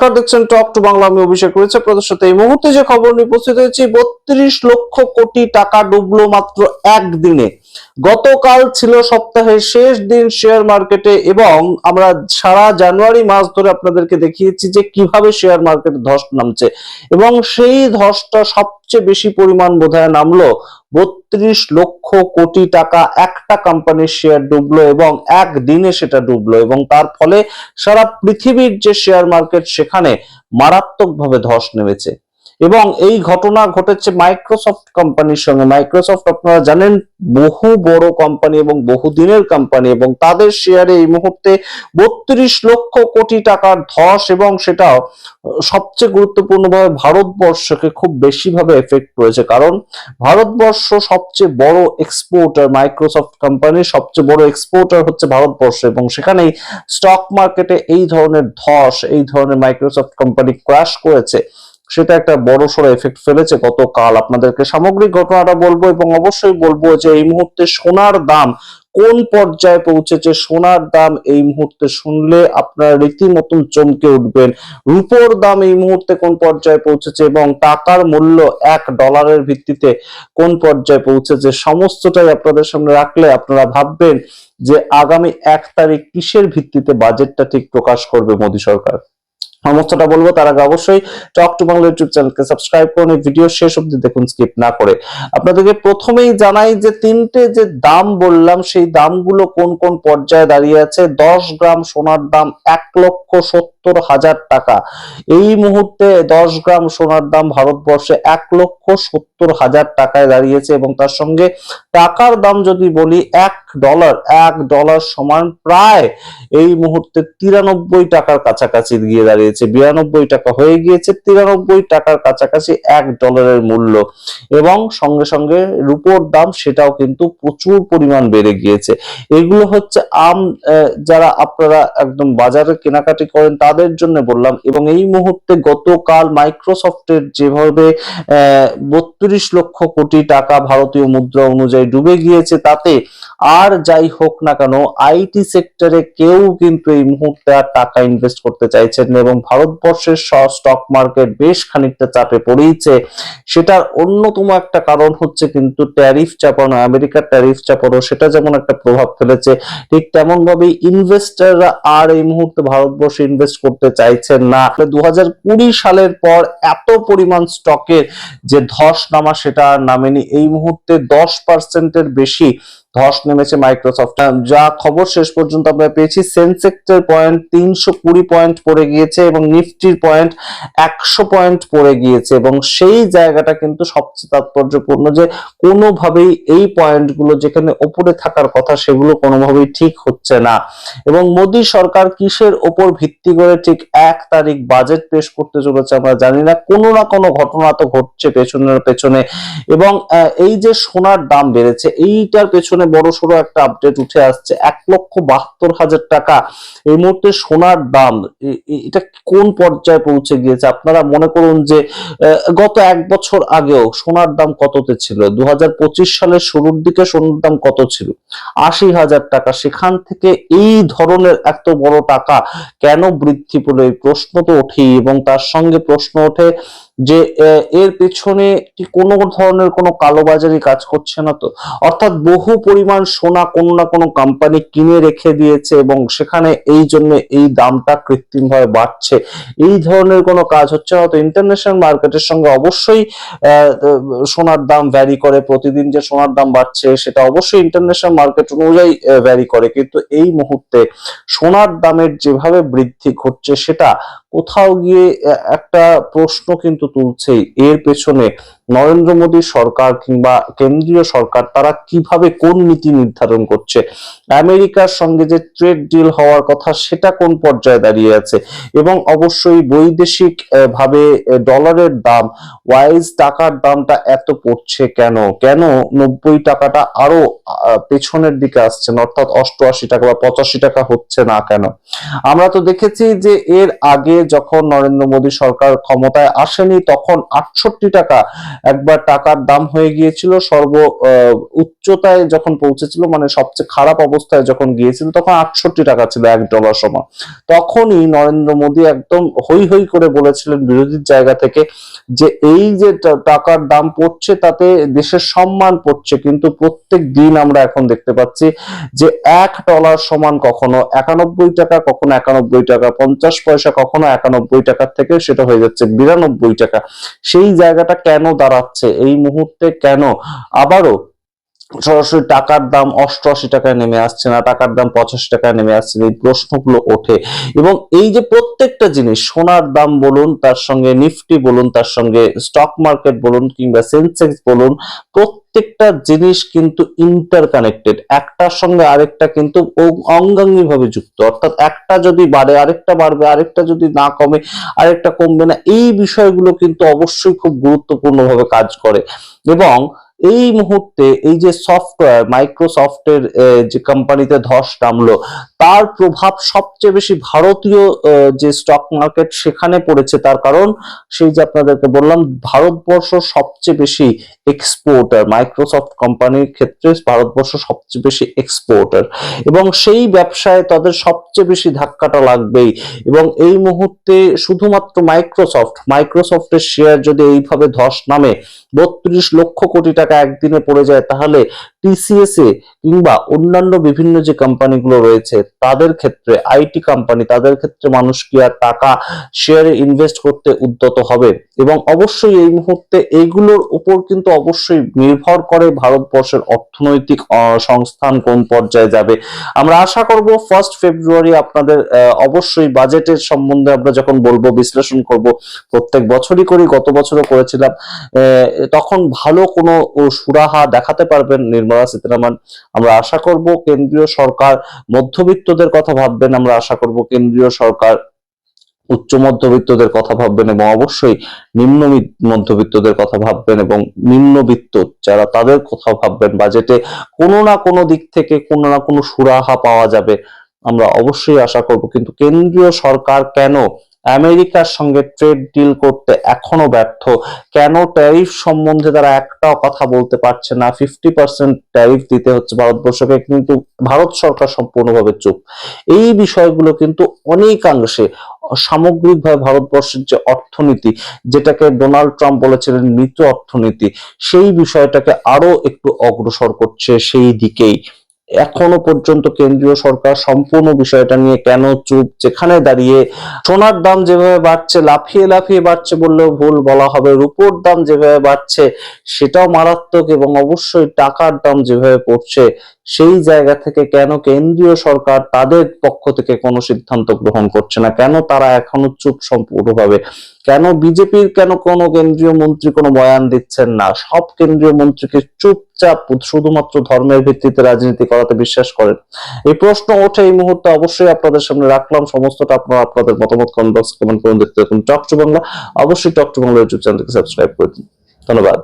নমস্কার, দেখছেন talk to Bangla. আমি অভিষেক রয়েছে আপনাদের সাথে। এই মুহূর্তে যে খবর নিয়ে উপস্থিত হয়েছি, 32 লক্ষ কোটি টাকা ডুবলো মাত্র একদিনে। গতকাল ছিল সপ্তাহের শেষ দিন শেয়ার মার্কেটে, এবং আমরা সারা জানুয়ারি মাস ধরে আপনাদেরকে দেখিয়েছি যে কিভাবে শেয়ার মার্কেটে ধস নামছে, এবং সেই ধসটা সবচেয়ে বেশি পরিমাণ বোধহয় নামলো 32 লক্ষ কোটি টাকা। একটা কোম্পানির শেয়ার ডুবলো এবং একদিনে সেটা ডুবলো, এবং তার ফলে সারা পৃথিবীর যে শেয়ার মার্কেট সেখানে মারাত্মকভাবে ধস নেমেছে। এবং এই ঘটনা ঘটেছে মাইক্রোসফট কোম্পানির সঙ্গে। মাইক্রোসফট আপনারা জানেন বহু বড় কোম্পানি এবং বহুদিনের কোম্পানি, এবং তাদের শেয়ারে এই মুহূর্তে 32 লক্ষ কোটি টাকার ধস, এবং সেটাও সবচেয়ে গুরুত্বপূর্ণভাবে ভারতবর্ষকে খুব বেশিভাবে এফেক্ট করেছে। কারণ ভারতবর্ষ সবচেয়ে বড় এক্সপোর্টার, মাইক্রোসফট কোম্পানির সবচেয়ে বড় এক্সপোর্টার হচ্ছে ভারতবর্ষ, এবং সেখানেই স্টক মার্কেটে এই ধরনের ধস, এই ধরনের মাইক্রোসফট কোম্পানি ক্র্যাশ করেছে, সেটা একটা বড় সড়ো এফেক্ট ফেলেছে গতকাল। আপনাদেরকে সামগ্রিক ঘটনাটা বলবো, এবং অবশ্যই বলবো যে এই মুহূর্তে সোনার দাম কোন পর্যায়ে পৌঁছেছে। সোনার দাম এই মুহূর্তে শুনলে আপনারা রীতিমতন চমকে উঠবেন। রুপোর দাম এই মুহূর্তে কোন পর্যায়ে পৌঁছেছে, এবং টাকার মূল্য $1 ভিত্তিতে কোন পর্যায়ে পৌঁছেছে, সমস্তটাই আপনাদের সামনে রাখলে আপনারা ভাববেন যে আগামী 1 তারিখ কিসের ভিত্তিতে বাজেটটা ঠিক প্রকাশ করবে মোদী সরকার। সমস্তটা বলবো, তার আগে অবশ্যই টক টু বাংলা ইউটিউব চ্যানেলকে সাবস্ক্রাইব করুন, এই ভিডিও শেষ অবধি দেখুন, স্কিপ না করে। আপনাদেরকে প্রথমেই জানাই যে তিনটে যে দাম বললাম সেই দামগুলো কোন কোন পর্যায়ে দাঁড়িয়ে আছে। 10 গ্রাম সোনার দাম 1,70,000 টাকা। এই মুহূর্তে 10 গ্রাম সোনার দাম ভারতবর্ষে 1,70,000 টাকায় দাঁড়িয়েছে, এবং তার সঙ্গে টাকার দাম যদি বলি, $1 সমান প্রায় এই মুহূর্তে 93 টাকার কাছাকাছি গিয়ে দাঁড়িয়েছে। 92 টাকা হয়ে গিয়েছে, 93 টাকার কাছাকাছি $1 মূল্য। এবং সঙ্গে সঙ্গে রুপোর দাম সেটাও কিন্তু প্রচুর পরিমাণ বেড়ে গিয়েছে। এগুলো হচ্ছে যারা আপনারা একদম বাজারে কেনাকাটি করেন তাদের জন্য বললাম। এবং এই মুহূর্তে গতকাল মাইক্রোসফটের যেভাবে 32 লক্ষ কোটি টাকা ভারতীয় মুদ্রা অনুযায়ী ডুবে গিয়েছে, তাতে আর যাই হোক না কেন আইটি সেক্টরে কেউ কিন্তু এই মুহূর্তে আর টাকা ইনভেস্ট করতে চাইছেন না, এবং ভারতবর্ষের স্টক মার্কেট বেশ খানিকটা চাপে পড়েছে। সেটার অন্যতম একটা কারণ হচ্ছে কিন্তু ট্যারিফ চাপানো, আমেরিকার ট্যারিফ চাপানো, সেটা যেমন একটা প্রভাব ফেলেছে, ঠিক তেমন ভাবে ইনভেস্টররা আর এই মুহূর্তে ভারতবর্ষে ইনভেস্ট করতে চাইছেন না। 2020 সালের পর এত পরিমাণ স্টকের যে ধস নামা সেটা আর নামেনি। এই মুহূর্তে 10%-এর বেশি ধস নেমেছে মাইক্রোসফট। যা খবর শেষ পর্যন্ত আমরা পেয়েছি, সেন্সেক্সের পয়েন্ট 320 পয়েন্ট পড়ে গিয়েছে, এবং নিফটির পয়েন্ট 100 পয়েন্ট পড়ে গিয়েছে। এবং সেই জায়গাটা কিন্তু সবচেয়ে তাৎপর্যপূর্ণ যে কোনোভাবেই এই পয়েন্টগুলো যেখানে ওপরে থাকার কথা সেগুলো কোনোভাবেই ঠিক হচ্ছে না। এবং মোদী সরকার কিসের ওপর ভিত্তি করে ঠিক 1 তারিখ বাজেট পেশ করতে চলেছে আমরা জানি না। কোনো না কোনো ঘটনা তো ঘটছে পেছনের পেছনে। এবং এই যে সোনার দাম বেড়েছে, এইটার পেছনে বড় সড়ো একটা আপডেট উঠে আসছে। 1,72,000 টাকা এই মুহূর্তে সোনার দাম। এটা কোন পর্যায়ে পৌঁছে গিয়েছে? আপনারা মনে করুন যে গত 1 বছর আগেও সোনার দাম কততে ছিল? 2025 সালের শুরুর দিকে সোনার দাম কত ছিল? 80,000 টাকা। সেখান থেকে এই ধরনের এত বড় টাকা কেন বৃদ্ধি পেল, এই প্রশ্ন তো ওঠেই। এবং তার সঙ্গে প্রশ্ন ওঠে যে এর পেছনে কি কোনো ধরনের কোনো কালোবাজারি কাজ করছে না তো? অর্থাৎ বহু পরিমাণ সোনা কোনো না কোনো কোম্পানি কিনে রেখে দিয়েছে, এবং সেখানে এই জন্য এই দামটা কৃত্রিমভাবে বাড়ছে। এই ধরনের কোনো কাজ হচ্ছে না তো? ইন্টারন্যাশনাল মার্কেটের সঙ্গে অবশ্যই সোনার দাম ভ্যারি করে। প্রতিদিন যে সোনার দাম বাড়ছে সেটা অবশ্যই ইন্টারন্যাশনাল মার্কেট অনুযায়ী ভ্যারি করে, কিন্তু এই মুহূর্তে সোনার দামের যেভাবে বৃদ্ধি ঘটছে সেটা কোথাও গিয়ে একটা প্রশ্ন কিন্তু তুলছেই। এর পেছনে নরেন্দ্র মোদী সরকার কিংবা কেন্দ্রীয় সরকার তারা কিভাবে কোন নীতি নির্ধারণ করছে? আমেরিকার সঙ্গে যে ট্রেড ডিল হওয়ার কথা সেটা কোন পর্যায়ে দাঁড়িয়ে আছে? এবং অবশ্যই বৈদেশিক ভাবে ডলারের দাম, ওয়াইজ টাকার দামটা এত পড়ছে কেন? কেন 90 টাকাটা আরো পেছনের দিকে আসছে না, অর্থাৎ 88 টাকা বা 85 টাকা হচ্ছে না কেন? আমরা তো দেখেছি যে এর আগে যখন নরেন্দ্র মোদী সরকার ক্ষমতায় আসেনি তখন 68 টাকা একবার টাকার দাম হয়ে গিয়েছিল, সর্ব উচ্চতায় যখন পৌঁছেছিল, মানে সবচেয়ে খারাপ অবস্থায় যখন গিয়েছিল তখন 68 টাকা ছিল $1 সমান। তখনই নরেন্দ্র মোদী একদম হৈ হৈ করে বলেছিলেন বিরোধীর জায়গা থেকে যে এই যে টাকার দাম পড়ছে তাতে দেশের সম্মান পড়ছে, কিন্তু প্রত্যেক দিন আমরা এখন দেখতে পাচ্ছি যে $1 সমান কখনো 91 টাকা, কখনো 91 টাকা 50 পয়সা, কখনো 91 টাকার থেকে সেটা হয়ে যাচ্ছে 92 টাকা। সেই জায়গাটা কেন দাঁড়াচ্ছে এই মুহূর্তে, কেন আবারও সরাসরি টাকার দাম 88 টাকায় নেমে আসছে না, টাকার দাম 85 টাকায় নেমে আসছে, এই প্রশ্নগুলো ওঠে। এবং এই যে প্রত্যেকটা জিনিস, সোনার দাম বলুন, তার সঙ্গে নিফটি বলুন, তার সঙ্গে স্টক মার্কেট বলুন, কিংবা সেন্সেক্স বলুন, প্রত্যেকটা জিনিস কিন্তু ইন্টারকানেক্টেড, একটার সঙ্গে আরেকটা কিন্তু অঙ্গাঙ্গি ভাবে যুক্ত। অর্থাৎ একটা যদি বাড়ে আরেকটা বাড়বে, আরেকটা যদি না কমে আরেকটা কমবে না। এই বিষয়গুলো কিন্তু অবশ্যই খুব গুরুত্বপূর্ণভাবে কাজ করে। এবং এই মুহূর্তে এই যে সফটওয়্যার মাইক্রোসফটের যে কোম্পানিতে ধস নামলো, তার প্রভাব সবচেয়ে বেশি ভারতীয় যে স্টক মার্কেট সেখানে পড়েছে। তার কারণ সেই যে আপনাদেরকে বললাম, ভারতবর্ষ সবচেয়ে বেশি এক্সপোর্টার, মাইক্রোসফট কোম্পানির ক্ষেত্রে ভারতবর্ষ সবচেয়ে বেশি এক্সপোর্টার, এবং সেই ব্যবসায় তাদের সবচেয়ে বেশি ধাক্কাটা লাগবেই। এবং এই মুহূর্তে শুধুমাত্র মাইক্রোসফটের শেয়ার যদি এইভাবে ধস নামে, 32 লক্ষ কোটি টাকা একদিনে পড়ে যায়, তাহলে টিসিএস এ কিংবা অন্যান্য বিভিন্ন যে কোম্পানিগুলো রয়েছে তাদের ক্ষেত্রে, আইটি কোম্পানি, তাদের ক্ষেত্রে মানুষ কি আর টাকা শেয়ারে ইনভেস্ট করতে উদ্যত হবে? এবং অবশ্যই এই মুহূর্তে এইগুলোর উপর কিন্তু অবশ্যই নির্ভর করে ভারতবর্ষের অর্থনৈতিক সংস্থান কোন পর্যায়ে যাবে। আমরা আশা করব 1 ফেব্রুয়ারি আপনাদের অবশ্যই বাজেটের সম্বন্ধে আমরা যখন বলবো, বিশ্লেষণ করব, প্রত্যেক বছরই করি, গত বছরও করেছিলাম, তখন ভালো কোনো সুরাহা দেখাতে পারবেন নির্মলা সীতারামন। আমরা আশা করব কেন্দ্রীয় সরকার মধ্যবিত্তদের কথা ভাববেন, আমরা আশা করব কেন্দ্রীয় সরকার উচ্চ মধ্যবিত্তদের কথা ভাববেন, এবং অবশ্যই নিম্ন মধ্যবিত্তদের কথা ভাববেন, এবং নিম্নবিত্ত যারা তাদের কথা ভাববেন। বাজেটে কোনো না কোনো দিক থেকে কোনো না কোনো সুরাহা পাওয়া যাবে, আমরা অবশ্যই আশা করব। কিন্তু কেন্দ্রীয় সরকার কেন আমেরিকার সঙ্গে ট্রেড ডিল করতে এখনো ব্যর্থ? কেন ট্যারিফ সম্বন্ধে তারা একটাও কথা বলতে পারছে না? 50% ট্যারিফ দিতে হচ্ছে ভারতবর্ষকে, কিন্তু ভারত সরকার সম্পূর্ণভাবে চুপ। এই বিষয়গুলো কিন্তু অনেকাংশে সামগ্রিকভাবে ভারতবর্ষের যে অর্থনীতি, যেটাকে ডোনাল্ড ট্রাম্প বলেছিলেন মৃত অর্থনীতি, সেই বিষয়টাকে আরো একটু অগ্রসর করছে সেই দিকেই। এখনো পর্যন্ত কেন্দ্রীয় সরকার সম্পূর্ণ বিষয়টা নিয়ে কেন চুপ? যেখানে দাঁড়িয়ে সোনার দাম যেভাবে বাড়ছে, লাফিয়ে লাফিয়ে বাড়ছে বললেও ভুল বলা হবে, রূপোর দাম যেভাবে বাড়ছে সেটাও মারাত্মক, এবং অবশ্যই টাকার দাম যেভাবে পড়ছে, সেই জায়গা থেকে কেন কেন্দ্রীয় সরকার তাদের পক্ষ থেকে কোনো সিদ্ধান্ত গ্রহণ করছে না? কেন তারা এখনো চুপ সম্পূর্ণভাবে? কেন বিজেপির কোনো কেন্দ্রীয় মন্ত্রী কোনো বয়ান দিচ্ছেন না? সব কেন্দ্রীয় মন্ত্রীকে চুপচাপ শুধুমাত্র ধর্মের ভিত্তিতে রাজনীতি করাতে বিশ্বাস করেন। এই প্রশ্ন ওঠে এই মুহূর্তে, অবশ্যই আপনাদের সামনে রাখলাম। সমস্তটা আপনারা আপনাদের মতামত কমেন্ট বক্সে কমেন্ট করুন। দেখতে থাকুন টক টু বাংলা। অবশ্যই টক টু বাংলা ইউটিউব চ্যানেলকে সাবস্ক্রাইব করে দিন। ধন্যবাদ।